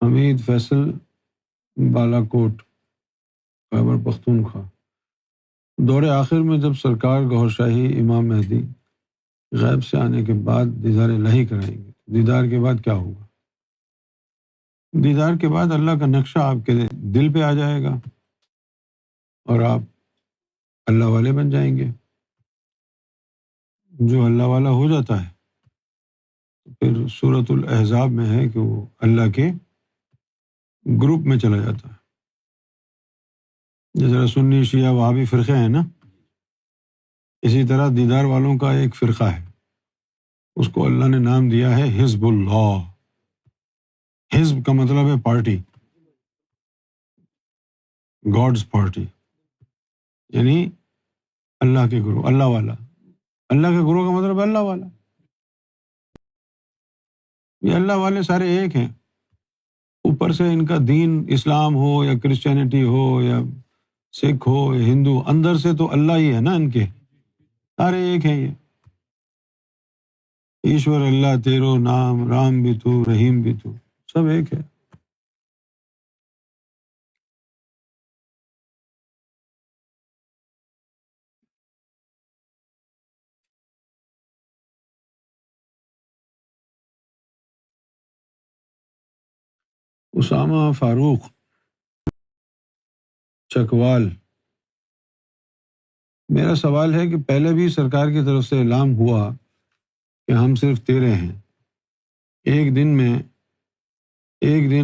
حمید فیصل بالاکوٹ خیبر پختونخوا۔ دور آخر میں جب سرکار گوھر شاہی امام مہدی غیب سے آنے کے بعد دیدار الہی کرائیں گے، دیدار کے بعد کیا ہوگا؟ دیدار کے بعد اللہ کا نقشہ آپ کے دل پہ آ جائے گا اور آپ اللہ والے بن جائیں گے۔ جو اللہ والا ہو جاتا ہے پھر سورۃ الاحزاب میں ہے کہ وہ اللہ کے گروپ میں چلا جاتا ہے۔ جیسے سنی شیعہ وہابی فرقے ہیں نا، اسی طرح دیدار والوں کا ایک فرقہ ہے، اس کو اللہ نے نام دیا ہے حزب اللہ۔ حزب کا مطلب ہے پارٹی، گاڈز پارٹی، یعنی اللہ کے گروہ، اللہ والا۔ اللہ کے گروہ کا مطلب ہے اللہ والا۔ یہ اللہ والے سارے ایک ہیں، اوپر سے ان کا دین اسلام ہو یا کرسچینٹی ہو یا سکھ ہو یا ہندو، اندر سے تو اللہ ہی ہے نا، ان کے سارے ایک ہیں۔ یہ ایشور اللہ تیرو نام، رام بھی تو رحیم بھی تو، سب ایک ہے۔ اسامہ فاروق چکوال، میرا سوال ہے کہ پہلے بھی سرکار کی طرف سے اعلان ہوا کہ ہم صرف تیرے ہیں۔ ایک دن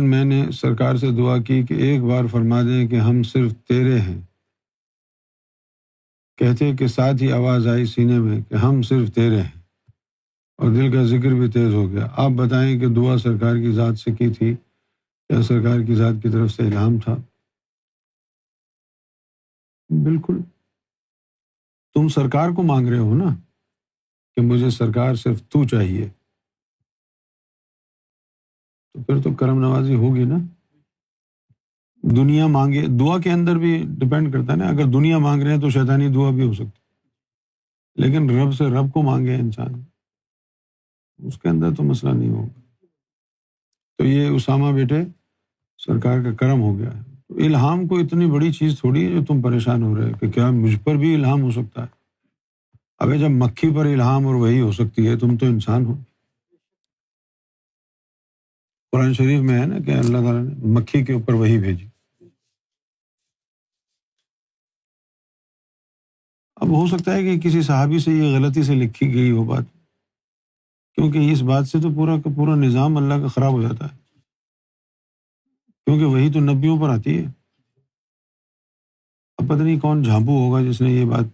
میں نے سرکار سے دعا کی کہ ایک بار فرما دیں کہ ہم صرف تیرے ہیں، کہتے کہ ساتھ ہی آواز آئی سینے میں کہ ہم صرف تیرے ہیں، اور دل کا ذکر بھی تیز ہو گیا۔ آپ بتائیں کہ دعا سرکار کی ذات سے کی تھی یا سرکار کی ذات کی طرف سے الہام تھا؟ بالکل، تم سرکار کو مانگ رہے ہو نا کہ مجھے سرکار صرف تو چاہیے، تو پھر تو کرم نوازی ہوگی نا۔ دنیا مانگے، دعا کے اندر بھی ڈپینڈ کرتا ہے نا، اگر دنیا مانگ رہے ہیں تو شیطانی دعا بھی ہو سکتی، لیکن رب سے رب کو مانگے انسان، اس کے اندر تو مسئلہ نہیں ہوگا۔ تو یہ اسامہ بیٹے سرکار کا کرم ہو گیا ہے۔ تو الہام کو اتنی بڑی چیز تھوڑی ہے جو تم پریشان ہو رہے کہ کیا مجھ پر بھی الہام ہو سکتا ہے؟ ابے جب مکھی پر الہام اور وہی ہو سکتی ہے، تم تو انسان ہو۔ قرآن شریف میں ہے نا کہ اللہ تعالیٰ نے مکھی کے اوپر وہی بھیجی۔ اب ہو سکتا ہے کہ کسی صحابی سے یہ غلطی سے لکھی گئی ہو بات، کیونکہ اس بات سے تو پورا کا پورا نظام اللہ کا خراب ہو جاتا ہے، کیونکہ وہی تو نبیوں پر آتی ہے۔ اب پتہ نہیں کون جھامپو ہوگا جس نے یہ بات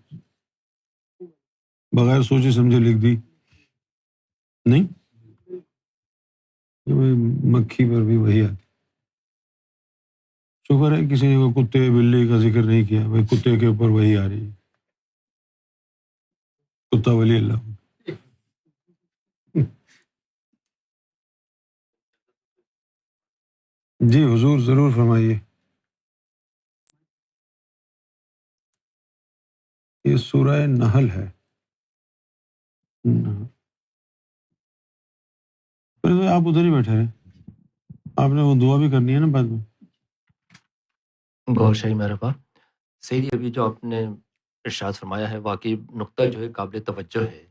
بغیر سوچے سمجھے لکھ دی، نہیں کہ مکھی پر بھی وہی آتی۔ شکر ہے کسی نے کتے بلی کا ذکر نہیں کیا، بھائی کتے کے اوپر وہی آ رہی ہے، کتا ولی اللہ۔ جی حضور ضرور فرمائیے۔ یہ سورہ نحل ہے۔ پھر آپ ادھر ہی بیٹھے رہے، آپ نے وہ دعا بھی کرنی ہے نا بعد میں۔ گوھر شاہی مرحبا سیدی، ابھی جو آپ نے ارشاد فرمایا ہے واقعی نقطہ جو ہے قابل توجہ ہے،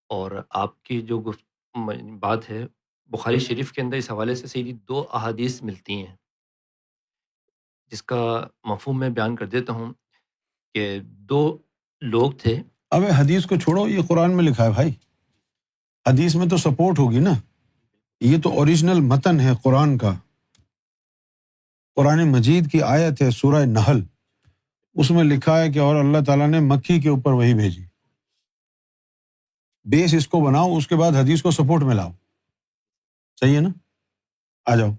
اور آپ کی جو بات ہے بخاری شریف کے اندر اس حوالے سے سیدی 2 احادیث ملتی ہیں، جس کا مفہوم میں بیان کر دیتا ہوں کہ 2 لوگ تھے۔ اب حدیث کو چھوڑو، یہ قرآن میں لکھا ہے بھائی، حدیث میں تو سپورٹ ہوگی نا، یہ تو اوریجنل متن ہے قرآن کا، قرآن مجید کی آیت ہے سورہ نحل، اس میں لکھا ہے کہ اور اللہ تعالیٰ نے مکھی کے اوپر وہی بھیجی۔ بیس اس کو بناؤ، اس کے بعد حدیث کو سپورٹ میں لاؤ، صحیح ہے نا؟ آ جاؤ۔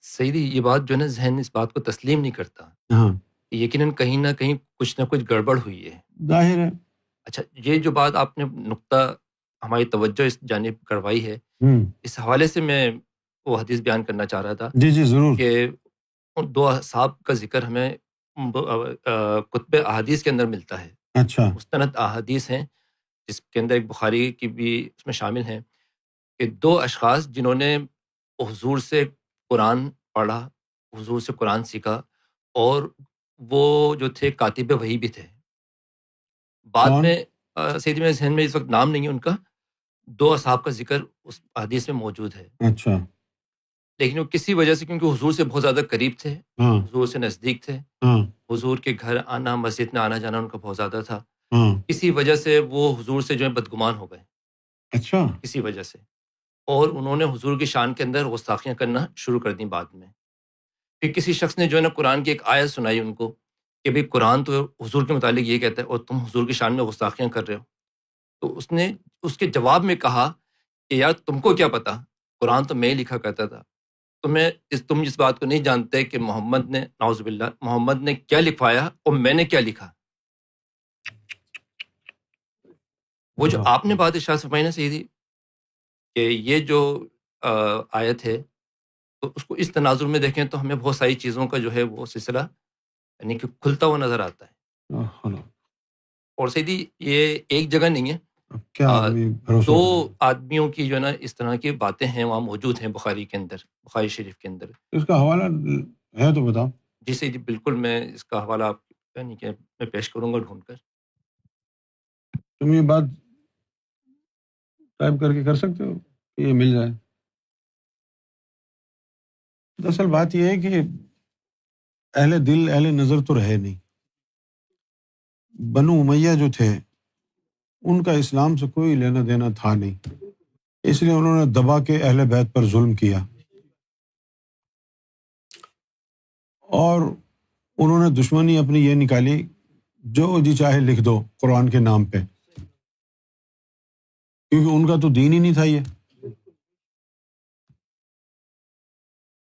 سیدی یہ بات جو ہے نا ذہن اس بات کو تسلیم نہیں کرتا، ہاں یقیناً کہیں نہ کہیں کچھ نہ کچھ گڑبڑ ہوئی ہے۔ ظاہر ہے۔ اچھا، یہ جو بات آپ نے نقطہ ہماری توجہ اس جانب کروائی ہے، اس حوالے سے میں وہ حدیث بیان کرنا چاہ رہا تھا جی جی ضرور۔ کہ ان 2 اصحاب کا ذکر ہمیں کتب احادیث کے اندر ملتا ہے، اچھا مستند احادیث ہیں، جس کے اندر ایک بخاری کی بھی اس میں شامل ہیں کہ 2 اشخاص جنہوں نے حضور سے قرآن پڑھا، حضور سے قرآن سیکھا، اور وہ جو تھے کاتب وحی بھی تھے۔ بعد کون؟ میں سیدھی میرے ذہن میں اس وقت نام نہیں ہے ان کا، 2 اصحاب کا ذکر اس حدیث میں موجود ہے، اچھا، لیکن وہ کسی وجہ سے، کیونکہ حضور سے بہت زیادہ قریب تھے، ہاں حضور سے نزدیک تھے، ہاں حضور کے گھر آنا، مسجد میں آنا جانا ان کا بہت زیادہ تھا، ہاں، کسی وجہ سے وہ حضور سے جو ہے بدگمان ہو گئے، اچھا، کسی وجہ سے، اور انہوں نے حضور کی شان کے اندر گستاخیاں کرنا شروع کر دیں بعد میں۔ پھر کسی شخص نے جو ہے نا قرآن کی ایک آیت سنائی ان کو کہ بھئی قرآن تو حضور کے متعلق یہ کہتا ہے اور تم حضور کی شان میں گستاخیاں کر رہے ہو۔ تو اس نے اس کے جواب میں کہا کہ یار تم کو کیا پتا، قرآن تو میں لکھا کرتا تھا، تم اس بات کو نہیں جانتے کہ محمد نے، نعوذ باللہ، محمد نے کیا لکھوایا اور میں نے کیا لکھا۔ وہ جو آپ نے بات ارشاد فرمائی نا سیدھی کہ یہ جو آیت ہے، تو اس کو اس تناظر میں دیکھیں تو ہمیں بہت ساری چیزوں کا جو ہے وہ سلسلہ یعنی کہ کھلتا ہوا نظر آتا ہے۔ اور سیدھی یہ ایک جگہ نہیں ہے، کیا آدمی بھروسہ 2 کرے؟ آدمیوں کی جو ہے نا اس طرح کی باتیں ہیں وہاں موجود ہیں بخاری کے اندر، بخاری شریف کے اندر۔ اس کا حوالہ ہے تو بتاؤ۔ جی سیدھی بالکل، میں اس کا حوالہ آپ یعنی کہ میں پیش کروں گا ڈھونڈ کر۔ تم یہ بات ٹائپ کر کے کر سکتے ہو کہ یہ مل جائے؟ دراصل بات یہ ہے کہ اہل دل اہل نظر تو رہے نہیں۔ بنو امیہ جو تھے ان کا اسلام سے کوئی لینا دینا تھا نہیں، اس لیے انہوں نے دبا کے اہل بیت پر ظلم کیا، اور انہوں نے دشمنی اپنی یہ نکالی جو جی چاہے لکھ دو قرآن کے نام پہ، کیونکہ ان کا تو دین ہی نہیں تھا یہ۔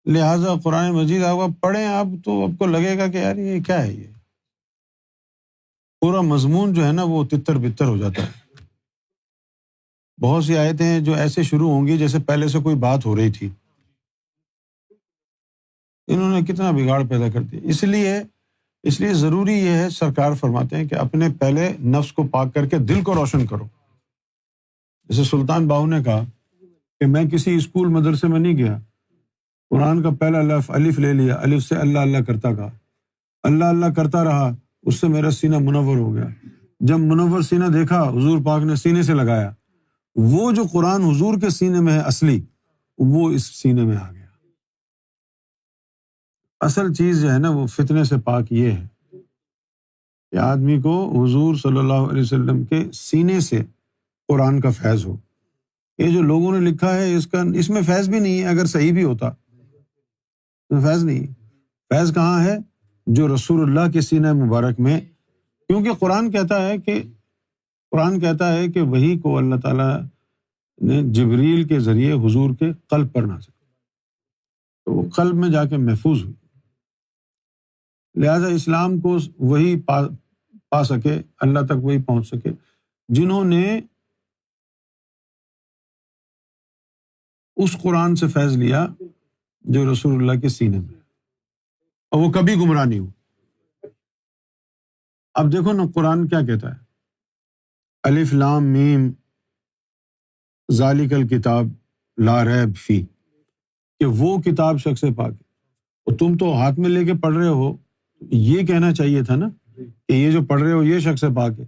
لہٰذا قرآن مجید آپ پڑھیں آپ تو آپ کو لگے گا کہ یار یہ کیا ہے، یہ پورا مضمون جو ہے نا وہ تتر بتر ہو جاتا ہے۔ بہت سی آیتیں ہیں جو ایسے شروع ہوں گی جیسے پہلے سے کوئی بات ہو رہی تھی۔ انہوں نے کتنا بگاڑ پیدا کر دیا۔ اس لیے ضروری یہ ہے، سرکار فرماتے ہیں کہ اپنے پہلے نفس کو پاک کر کے دل کو روشن کرو۔ جیسے سلطان باہو نے کہا کہ میں کسی اسکول مدرسے میں نہیں گیا، قرآن کا پہلا لفظ الف لے لیا، الف سے اللہ اللہ کرتا کہا، اللہ اللہ کرتا رہا، اس سے میرا سینہ منور ہو گیا۔ جب منور سینہ دیکھا حضور پاک نے سینے سے لگایا، وہ جو قرآن حضور کے سینے میں ہے اصلی، وہ اس سینے میں آ گیا۔ اصل چیز جو ہے نا وہ فتنے سے پاک یہ ہے کہ آدمی کو حضور صلی اللہ علیہ وسلم کے سینے سے قرآن کا فیض ہو۔ یہ جو لوگوں نے لکھا ہے اس میں فیض بھی نہیں ہے، اگر صحیح بھی ہوتا فیض نہیں۔ فیض کہاں ہے؟ جو رسول اللہ کے سینہ مبارک میں، کیونکہ قرآن کہتا ہے کہ وحی کو اللہ تعالیٰ نے جبریل کے ذریعے حضور کے قلب پر نازل، تو وہ قلب میں جا کے محفوظ ہوئی۔ لہٰذا اسلام کو وہی پا سکے، اللہ تک وہی پہنچ سکے جنہوں نے اس قرآن سے فیض لیا جو رسول اللہ کے سینے میں، اور وہ کبھی گمراہ نہیں ہو۔ اب دیکھو نا قرآن کیا کہتا ہے، الف لام میم ذالک الکتاب لا ریب فی، کہ وہ کتاب شخص پاک ہے۔ اور تم تو ہاتھ میں لے کے پڑھ رہے ہو، یہ کہنا چاہیے تھا نا کہ یہ جو پڑھ رہے ہو یہ شخص پاک ہے،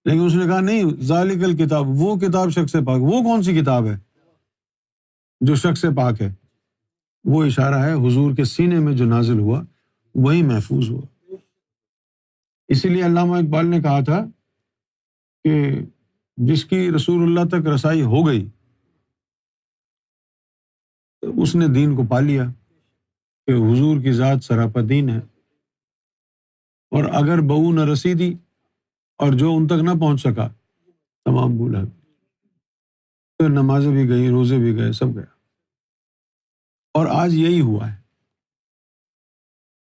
لیکن اس نے کہا نہیں، ذالک الکتاب، وہ کتاب شخص پاک۔ وہ کون سی کتاب ہے جو شخص پاک ہے؟ وہ اشارہ ہے حضور کے سینے میں جو نازل ہوا وہی محفوظ ہوا۔ اسی لیے علامہ اقبال نے کہا تھا کہ جس کی رسول اللہ تک رسائی ہو گئی اس نے دین کو پا لیا، کہ حضور کی ذات سراپا دین ہے، اور اگر بہو نہ رسیدی اور جو ان تک نہ پہنچ سکا تمام بھولا، پھر نمازیں بھی گئی، روزے بھی گئے، سب گیا۔ اور آج یہی ہوا ہے۔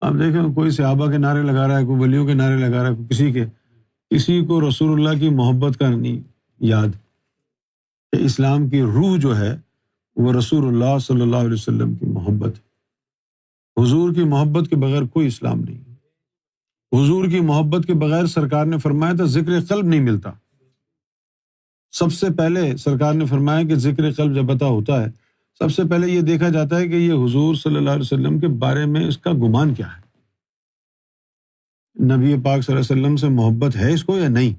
آپ دیکھیں کوئی صحابہ کے نعرے لگا رہا ہے، کوئی ولیوں کے نعرے لگا رہا ہے، کسی کو رسول اللہ کی محبت کا نہیں یاد کہ اسلام کی روح جو ہے وہ رسول اللہ صلی اللہ علیہ وسلم کی محبت ہے۔ حضور کی محبت کے بغیر کوئی اسلام نہیں۔ حضور کی محبت کے بغیر سرکار نے فرمایا تھا ذکر قلب نہیں ملتا۔ سب سے پہلے سرکار نے فرمایا کہ ذکر قلب جب عطا ہوتا ہے، سب سے پہلے یہ دیکھا جاتا ہے کہ یہ حضور صلی اللہ علیہ وسلم کے بارے میں اس کا گمان کیا ہے، نبی پاک صلی اللہ علیہ وسلم سے محبت ہے اس کو یا نہیں۔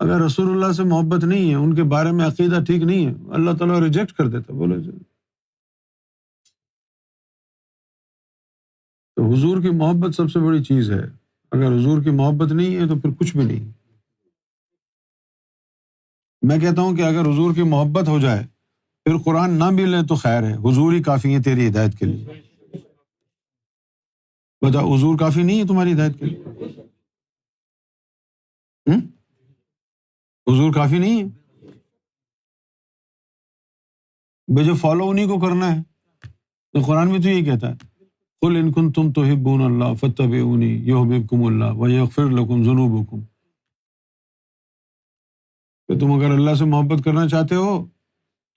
اگر رسول اللہ سے محبت نہیں ہے، ان کے بارے میں عقیدہ ٹھیک نہیں ہے، اللہ تعالیٰ ریجیکٹ کر دیتا، بولے تو حضور کی محبت سب سے بڑی چیز ہے۔ اگر حضور کی محبت نہیں ہے تو پھر کچھ بھی نہیں۔ میں کہتا ہوں کہ اگر حضور کی محبت ہو جائے پھر قرآن نہ بھی لیں تو خیر ہے، حضور ہی کافی ہے تیری ہدایت کے لیے۔ بتا، حضور کافی نہیں ہے تمہاری ہدایت کے لیے؟ حضور کافی نہیں ہے بھائی، جو فالو انہیں کو کرنا ہے۔ تو قرآن میں تو یہ کہتا ہے، قل ان کنتم تحبون اللہ فاتبعونی یحببکم اللہ ویغفر لکم ذنوبکم۔ کہ تم اگر اللہ سے محبت کرنا چاہتے ہو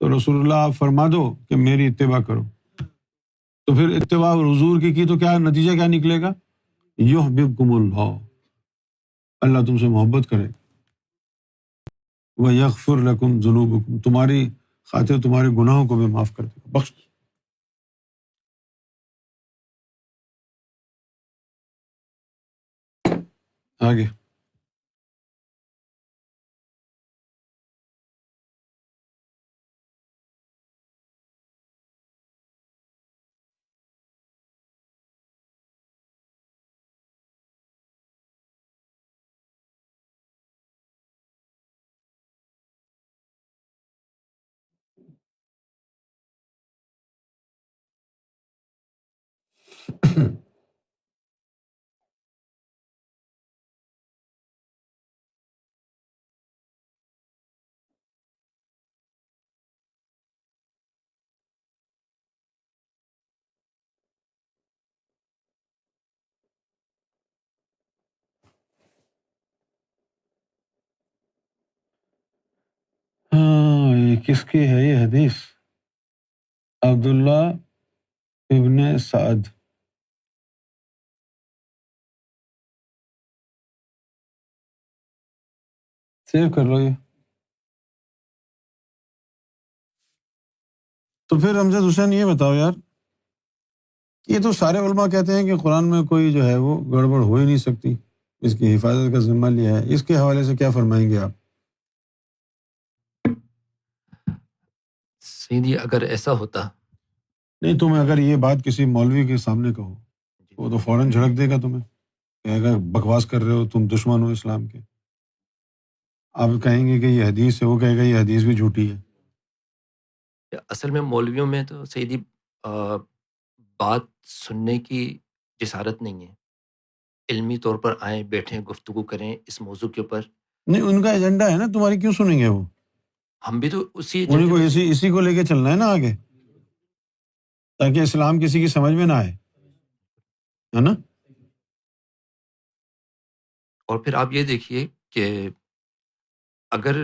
تو رسول اللہ آپ فرما دو کہ میری اتباع کرو، تو پھر اتباع حضور کی تو کیا نتیجہ کیا نکلے گا؟ یحببکم اللہ، اللہ تم سے محبت کرے، ویغفر لکم ذنوبکم، تمہاری خاطر تمہارے گناہوں کو بھی معاف کر دے گا، بخش دے۔ آگے ہاں، یہ کس کی ہے یہ حدیث؟ عبداللہ ابن سعد۔ سیو کر لو یہ۔ تو پھر امجد حسین یہ بتاؤ یار، یہ تو سارے علماء کہتے ہیں کہ قرآن میں کوئی جو ہے وہ گڑبڑ ہو ہی نہیں سکتی، اس کی حفاظت کا ذمہ لیا ہے، اس کے حوالے سے کیا فرمائیں گے آپ؟ سیدھی اگر ایسا ہوتا، نہیں، تم اگر یہ بات کسی مولوی کے سامنے کہو وہ تو فوراً جھڑک دے گا تمہیں کہ اگر بکواس کر رہے ہو تم، دشمن ہو اسلام کے۔ آپ کہیں گے کہ یہ حدیث ہے، وہ کہے گا یہ حدیث بھی جھوٹی ہے۔ اصل میں مولویوں میں تو سیدھی بات سننے کی جسارت نہیں ہے، علمی طور پر آئیں، بیٹھیں، گفتگو کریں اس موضوع کے اوپر۔ نہیں، ان کا ایجنڈا ہے نا، تمہاری کیوں سنیں گے وہ؟ ہم بھی تو اسی انہیں کو اسی کو لے کے چلنا ہے نا آگے، تاکہ اسلام کسی کی سمجھ میں نہ آئے، ہے نا؟ اور پھر آپ یہ دیکھیے کہ اگر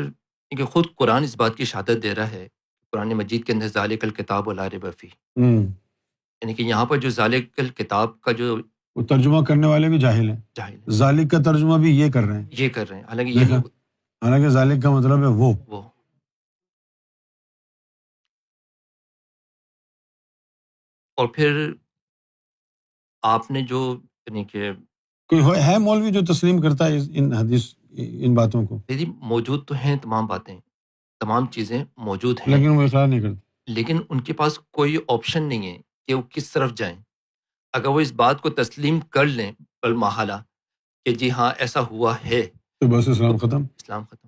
کہ خود قرآن اس بات کی شہادت دے رہا ہے، قرآن مجید کے اندر ذالک الکتاب لا ریب فیہ، یعنی کہ یہاں پر جو ذالک الکتاب کا جو وہ ترجمہ کرنے والے بھی جاہل ہیں، جاہل ذالک کا ترجمہ بھی یہ کر رہے ہیں، یہ کر رہے ہیں، حالانکہ یہ نہیں، حالانکہ ذالک کا مطلب ہے وہ۔ اور پھر آپ نے جو یعنی کہ کوئی ہے مولوی جو تسلیم کرتا ہے ان حدیث ان باتوں کو؟ دیدی موجود تو ہیں، تمام باتیں، تمام چیزیں موجود ہیں، لیکن وہ اقرار نہیں کرتے، لیکن ان کے پاس کوئی آپشن نہیں ہے کہ وہ کس طرف جائیں۔ اگر وہ اس بات کو تسلیم کر لیں بالمحالہ کہ جی ہاں ایسا ہوا ہے، تو بس اسلام ختم۔ اسلام ختم۔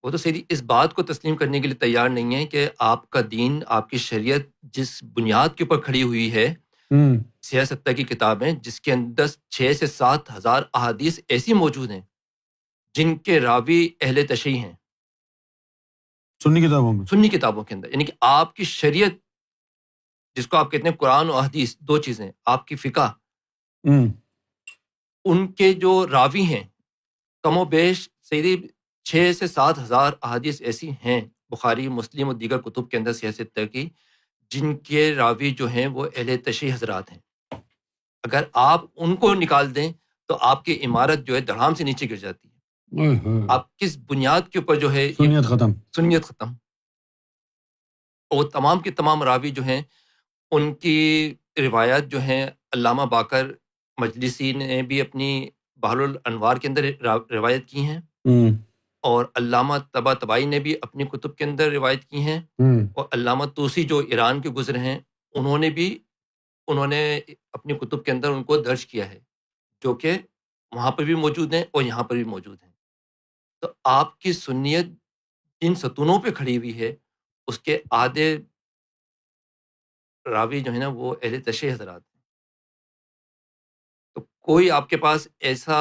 وہ تو سیدھی اس بات کو تسلیم کرنے کے لیے تیار نہیں ہے کہ آپ کا دین، آپ کی شریعت جس بنیاد کے اوپر کھڑی ہوئی ہے، 66 کی کتابیں جس کے اندر 6 سے 7 ہزار احادیث ایسی موجود ہیں جن کے راوی اہل تشیع ہیں، سنی کتابوں میں، سنی کتابوں کے اندر، یعنی کہ آپ کی شریعت جس کو آپ کہتے ہیں قرآن و حدیث، دو چیزیں، آپ کی فقہ، ان کے جو راوی ہیں کم و بیش سیدھی 6 سے 7 ہزار احادیث ایسی ہیں بخاری، مسلم اور دیگر کتب کے اندر 66 کی، جن کے راوی جو ہیں وہ اہل تشیع حضرات ہیں۔ اگر آپ ان کو نکال دیں تو آپ کی عمارت جو ہے دھڑام سے نیچے گر جاتی ہے۔ آپ کس بنیاد کے اوپر جو ہے سنیت ختم، سنیت ختم۔ اور تمام کے تمام راوی جو ہیں ان کی روایات جو ہیں علامہ باقر مجلسی نے بھی اپنی بحر الانوار کے اندر روایت کی ہیں، اور علامہ طباطبائی نے بھی اپنی کتب کے اندر روایت کی ہیں، اور علامہ طوسی جو ایران کے گزرے ہیں انہوں نے اپنی کتب کے اندر ان کو درج کیا ہے، جو کہ وہاں پر بھی موجود ہیں اور یہاں پر بھی موجود ہیں۔ تو آپ کی سنیت جن ستونوں پہ کھڑی ہوئی ہے اس کے آدھے راوی جو ہے نا وہ اہل تشیع حضرات ہیں۔ تو کوئی آپ کے پاس ایسا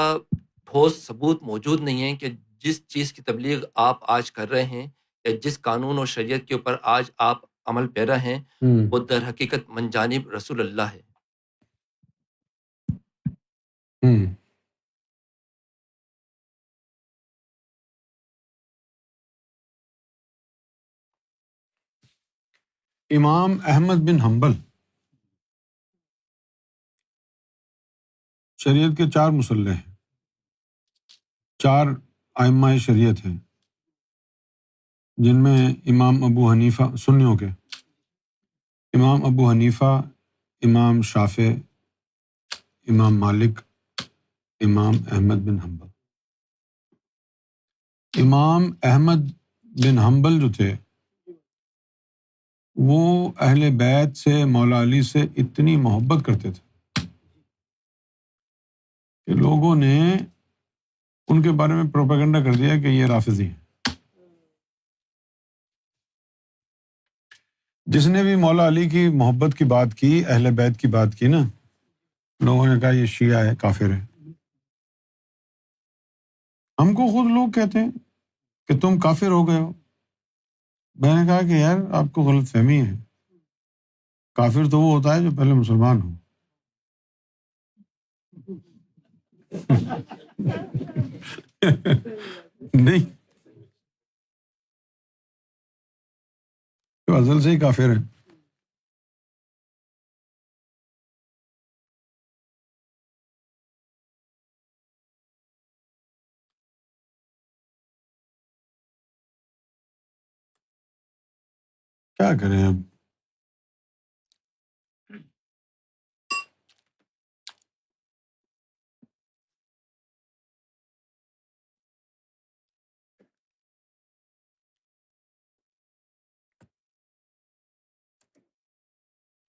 ٹھوس ثبوت موجود نہیں ہے کہ جس چیز کی تبلیغ آپ آج کر رہے ہیں یا جس قانون اور شریعت کے اوپر آج آپ عمل پیرا ہیں وہ در حقیقت من جانب رسول اللہ ہے۔ امام احمد بن حنبل شریعت کے 4 مصلح ہیں، 4 ائمہ شریعت ہیں، جن میں امام ابو حنیفہ، سنیوں کے امام ابو حنیفہ، امام شافعی، امام مالک، امام احمد بن حنبل۔ امام احمد بن حنبل جو تھے وہ اہل بیت سے، مولا علی سے اتنی محبت کرتے تھے کہ لوگوں نے ان کے بارے میں پروپیگنڈا کر دیا کہ یہ رافضی ہیں۔ جس نے بھی مولا علی کی محبت کی بات کی، اہل بیت کی بات کی نا، لوگوں نے کہا یہ شیعہ ہے، کافر ہے۔ ہم کو خود لوگ کہتے ہیں کہ تم کافر ہو گئے ہو۔ میں نے کہا کہ یار آپ کو غلط فہمی ہے، کافر تو وہ ہوتا ہے جو پہلے مسلمان ہو۔ نہیں، تو ازل سے ہی کافر ہے۔ کیا کریں اب؟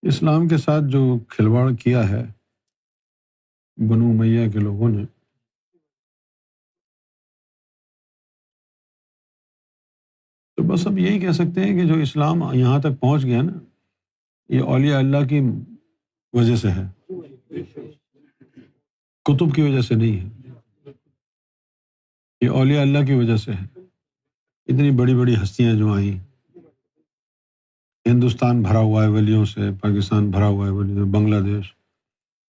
اسلام کے ساتھ جو کھلواڑ کیا ہے بنو امیہ کے لوگوں نے، تو بس اب یہی کہہ سکتے ہیں کہ جو اسلام یہاں تک پہنچ گیا نا، یہ اولیاء اللہ کی وجہ سے ہے، کتب کی وجہ سے نہیں ہے، یہ اولیاء اللہ کی وجہ سے ہے۔ اتنی بڑی بڑی ہستیاں جو آئیں، ہندوستان بھرا ہوا ہے ولیوں سے، پاکستان بھرا ہوا ہے ولیوں سے، بنگلہ دیش،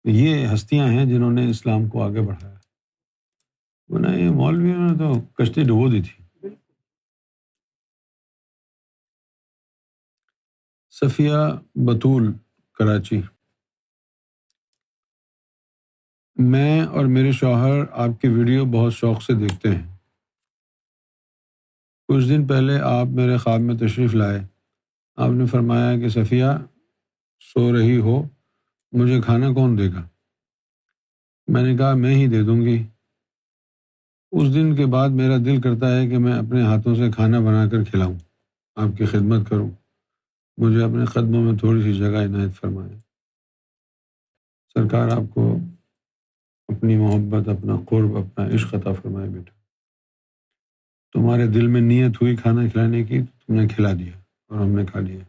یہ ہستیاں ہیں جنہوں نے اسلام کو آگے بڑھایا۔ ورنہ یہ مولویوں نے تو کشتی ڈبو دی تھی۔ صفیہ بطول، کراچی۔ میں اور میرے شوہر آپ کی ویڈیو بہت شوق سے دیکھتے ہیں۔ کچھ دن پہلے آپ میرے خواب میں تشریف لائے۔ آپ نے فرمایا کہ صفیہ سو رہی ہو، مجھے کھانا کون دے گا؟ میں نے کہا میں ہی دے دوں گی۔ اس دن کے بعد میرا دل کرتا ہے کہ میں اپنے ہاتھوں سے کھانا بنا کر کھلاؤں، آپ کی خدمت کروں۔ مجھے اپنے قدموں میں تھوڑی سی جگہ عنایت فرمائیں۔ سرکار آپ کو اپنی محبت، اپنا قرب، اپنا عشق عطا فرمائے۔ بیٹا تمہارے دل میں نیت ہوئی کھانا کھلانے کی، تم نے کھلا دیا اور ہم نے کھا لیا۔